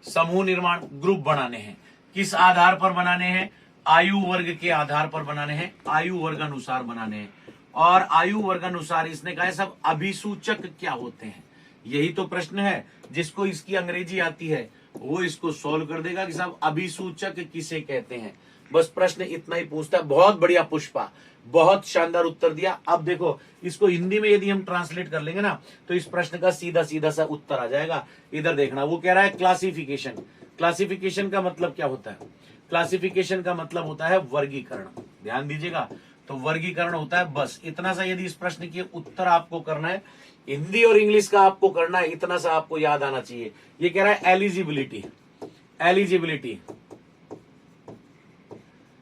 समूह निर्माण, ग्रुप बनाने हैं। किस आधार पर बनाने हैं? आयु वर्ग के आधार पर बनाने हैं, आयु वर्ग अनुसार बनाने हैं। और आयु वर्ग अनुसार इसने कहा है सब अभिसूचक क्या होते हैं, यही तो प्रश्न है। जिसको इसकी अंग्रेजी आती है वो इसको सॉल्व कर देगा कि साहब अभिसूचक किसे कहते हैं। बस प्रश्न इतना ही पूछता है। बहुत बढ़िया पुष्पा, बहुत शानदार उत्तर दिया। अब देखो इसको हिंदी में यदि हम ट्रांसलेट कर लेंगे ना तो इस प्रश्न का सीधा सीधा सा उत्तर आ जाएगा। इधर देखना, वो कह रहा है क्लासिफिकेशन। क्लासिफिकेशन का मतलब क्या होता है? क्लासिफिकेशन का मतलब होता है वर्गीकरण। ध्यान दीजिएगा, तो वर्गीकरण होता है। बस इतना सा यदि इस प्रश्न के उत्तर आपको करना है, हिंदी और इंग्लिश का आपको करना है, इतना सा आपको याद आना चाहिए। ये कह रहा है एलिजिबिलिटी। एलिजिबिलिटी,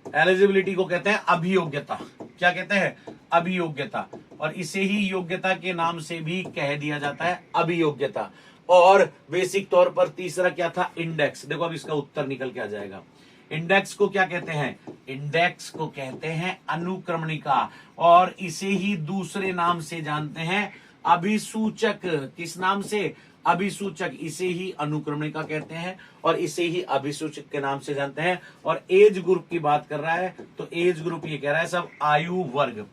एलिजिबिलिटी को कहते हैं अभियोग्यता। क्या कहते हैं? अभियोग्यता। और इसे ही योग्यता के नाम से भी कह दिया जाता है, अभियोग्यता। और बेसिक तौर पर तीसरा क्या था? इंडेक्स। देखो अब इसका उत्तर निकल के आ जाएगा। इंडेक्स को क्या कहते हैं? इंडेक्स को कहते हैं अनुक्रमणिका। और इसे ही दूसरे नाम से जानते हैं अभिसूचक। किस नाम से? अभिसूचक। इसे ही अनुक्रमणिका कहते हैं और इसे ही अभिसूचक के नाम से जानते हैं। और एज ग्रुप की बात कर रहा है तो एज ग्रुप ये कह रहा है सब आयु वर्ग,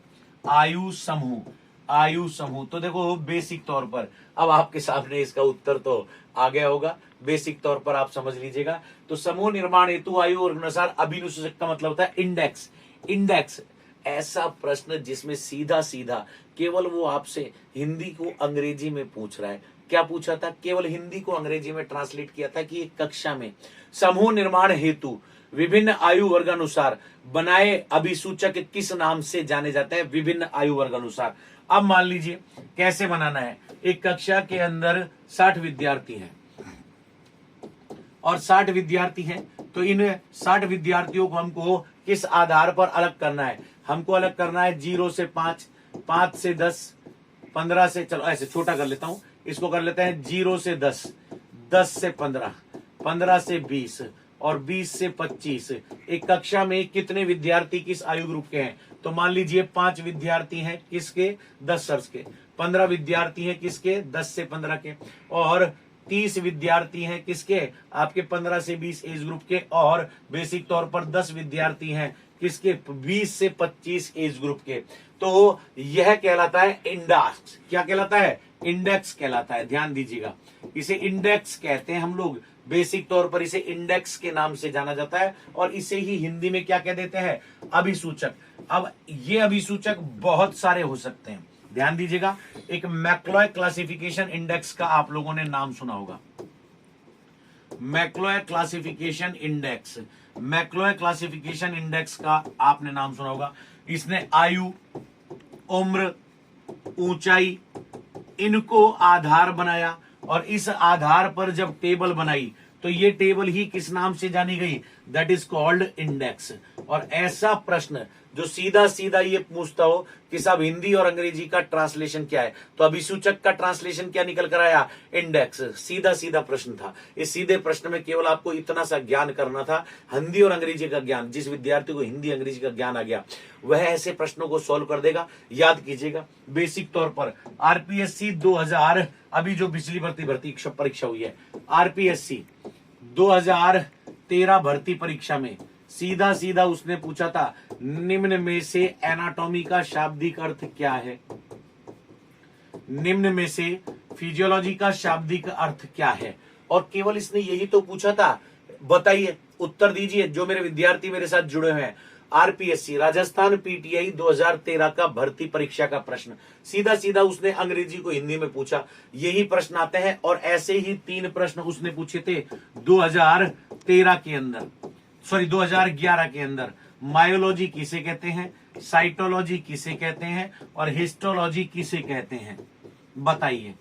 आयु समूह, आयु समूह। तो देखो बेसिक तौर पर अब आपके सामने इसका उत्तर तो आ गया होगा। बेसिक तौर पर आप समझ लीजिएगा। तो समूह निर्माण हेतु आयु वर्ग अनुसार अभिसूचक का मतलब होता है इंडेक्स। इंडेक्स ऐसा प्रश्न जिसमें सीधा सीधा केवल वो आपसे हिंदी को अंग्रेजी में पूछ रहा है। क्या पूछा था? केवल हिंदी को अंग्रेजी में ट्रांसलेट किया था कि कक्षा में समूह निर्माण हेतु विभिन्न आयु वर्ग अनुसार बनाए अभिसूचक किस नाम से जाने जाते हैं? विभिन्न आयु वर्ग अनुसार। अब मान लीजिए कैसे बनाना है। एक कक्षा के अंदर 60 विद्यार्थी हैं और 60 विद्यार्थी हैं, तो इन 60 विद्यार्थियों को हमको किस आधार पर अलग करना है? हमको अलग करना है 0 से 5, 5 से 10, 15 से, चलो ऐसे छोटा कर लेता हूं, इसको कर लेते हैं 0 से 10, 10 से 15, 15 से 20 और 20 से 25। एक कक्षा में कितने विद्यार्थी किस आयु ग्रुप के हैं? तो मान लीजिए 5 विद्यार्थी हैं किसके? 10 वर्ष के। 15 विद्यार्थी हैं किसके? 10 से 15 के। और 30 विद्यार्थी हैं किसके? आपके 15 से 20 एज ग्रुप के। और बेसिक तौर पर 10 विद्यार्थी हैं किसके? 20 से 25 एज ग्रुप के। तो यह कहलाता है इंडेक्स। क्या कहलाता है? इंडेक्स कहलाता है। ध्यान दीजिएगा, इसे इंडेक्स कहते हैं हम लोग। बेसिक तौर पर इसे इंडेक्स के नाम से जाना जाता है और इसे ही हिंदी में क्या कह देते हैं? अभिसूचक। अब ये अभिसूचक बहुत सारे हो सकते हैं। ध्यान दीजिएगा, एक मैक्लॉय क्लासिफिकेशन इंडेक्स का आप लोगों ने नाम सुना होगा। मैक्लॉय क्लासिफिकेशन इंडेक्स, मैक्लॉय क्लासिफिकेशन इंडेक्स का आपने नाम सुना होगा। इसने आयु, उम्र, ऊंचाई इनको आधार बनाया और इस आधार पर जब टेबल बनाई तो ये टेबल ही किस नाम से जानी गई? That is called index. और ऐसा प्रश्न जो सीधा सीधा ये पूछता हो कि साहब हिंदी और अंग्रेजी का ट्रांसलेशन क्या है, तो अभिसूचक का ट्रांसलेशन क्या निकल कर आया? इंडेक्स। सीधा सीधा प्रश्न था। इस सीधे प्रश्न में केवल आपको इतना सा ज्ञान करना था, हिंदी और अंग्रेजी का ज्ञान। जिस विद्यार्थी को हिंदी अंग्रेजी का ज्ञान आ गया वह ऐसे प्रश्नों को सॉल्व कर देगा। याद कीजिएगा, बेसिक तौर पर आरपीएससी 2000 अभी जो पिछली भर्ती परीक्षा हुई है, आरपीएससी 2013 भर्ती परीक्षा में सीधा सीधा उसने पूछा था निम्न में से एनाटॉमी का शाब्दिक अर्थ क्या है? निम्न में से फिजियोलॉजी का शाब्दिक अर्थ क्या है? और केवल इसने यही तो पूछा था। बताइए, उत्तर दीजिए जो मेरे विद्यार्थी मेरे साथ जुड़े हुए हैं। आरपीएससी राजस्थान पीटीआई 2013 का भर्ती परीक्षा का प्रश्न सीधा सीधा उसने अंग्रेजी को हिंदी में पूछा। यही प्रश्न आते हैं और ऐसे ही 3 प्रश्न उसने पूछे थे 2013 के अंदर, सॉरी 2011 के अंदर। मायोलॉजी किसे कहते हैं, साइटोलॉजी किसे कहते हैं और हिस्टोलॉजी किसे कहते हैं? बताइए।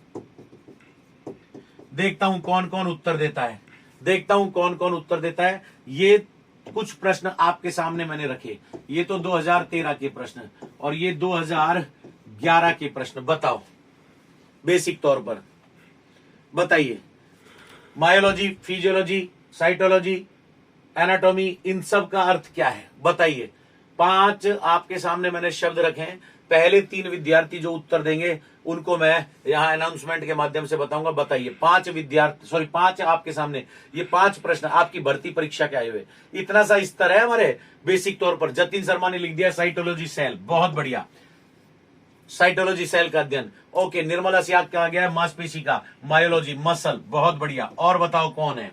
देखता हूं कौन कौन उत्तर देता है, देखता हूं कौन कौन उत्तर देता है। ये कुछ प्रश्न आपके सामने मैंने रखे। ये तो 2013 के प्रश्न और ये 2011 के प्रश्न। बताओ बेसिक तौर पर बताइए, मायोलॉजी, फिजियोलॉजी, साइटोलॉजी, एनाटॉमी, इन सब का अर्थ क्या है? बताइए। 5 आपके सामने मैंने शब्द रखे हैं। पहले 3 विद्यार्थी जो उत्तर देंगे उनको मैं यहाँ अनाउंसमेंट के माध्यम से बताऊंगा। बताइए 5 आपके सामने ये 5 प्रश्न आपकी भर्ती परीक्षा के आए हुए। इतना सा स्तर है हमारे बेसिक तौर पर। जतिन शर्मा ने लिख दिया साइटोलॉजी सेल, बहुत बढ़िया, साइटोलॉजी सेल का अध्ययन। ओके, निर्मला सियाग कहा गया है मांसपेशी का, मायोलॉजी मसल, बहुत बढ़िया। और बताओ कौन है,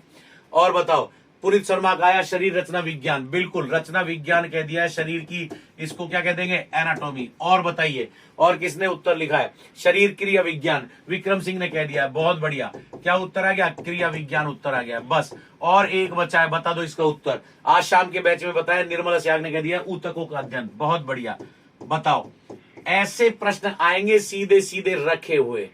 और बताओ। पुनीत शर्मा का आया शरीर रचना विज्ञान, बिल्कुल रचना विज्ञान कह दिया है शरीर की, इसको क्या कह देंगे, एनाटॉमी। और बताइए, और किसने उत्तर लिखा है, शरीर क्रिया विज्ञान, विक्रम सिंह ने कह दिया है, बहुत बढ़िया। क्या उत्तर आ गया, क्रिया विज्ञान उत्तर आ गया, बस। और एक बचा है, बता दो इसका उत्तर। आज शाम के बैच में बताया, निर्मला सियाग ने कह दिया ऊतकों का अध्ययन, बहुत बढ़िया। बताओ, ऐसे प्रश्न आएंगे सीधे सीधे रखे हुए,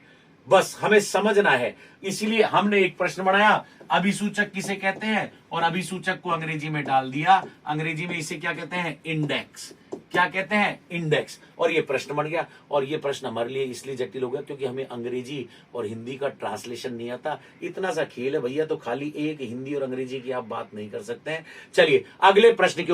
बस हमें समझना है। इसीलिए हमने एक प्रश्न बनाया, अभिसूचक किसे कहते हैं, और अभिसूचक को अंग्रेजी में डाल दिया। अंग्रेजी में इसे क्या कहते हैं, इंडेक्स। क्या कहते हैं, इंडेक्स। और ये प्रश्न बन गया। और ये प्रश्न हमारे लिए इसलिए जटिल हो गया क्योंकि हमें अंग्रेजी और हिंदी का ट्रांसलेशन नहीं आता। इतना सा खेल है भैया, तो खाली एक हिंदी और अंग्रेजी की आप बात नहीं कर सकते हैं। चलिए अगले प्रश्न की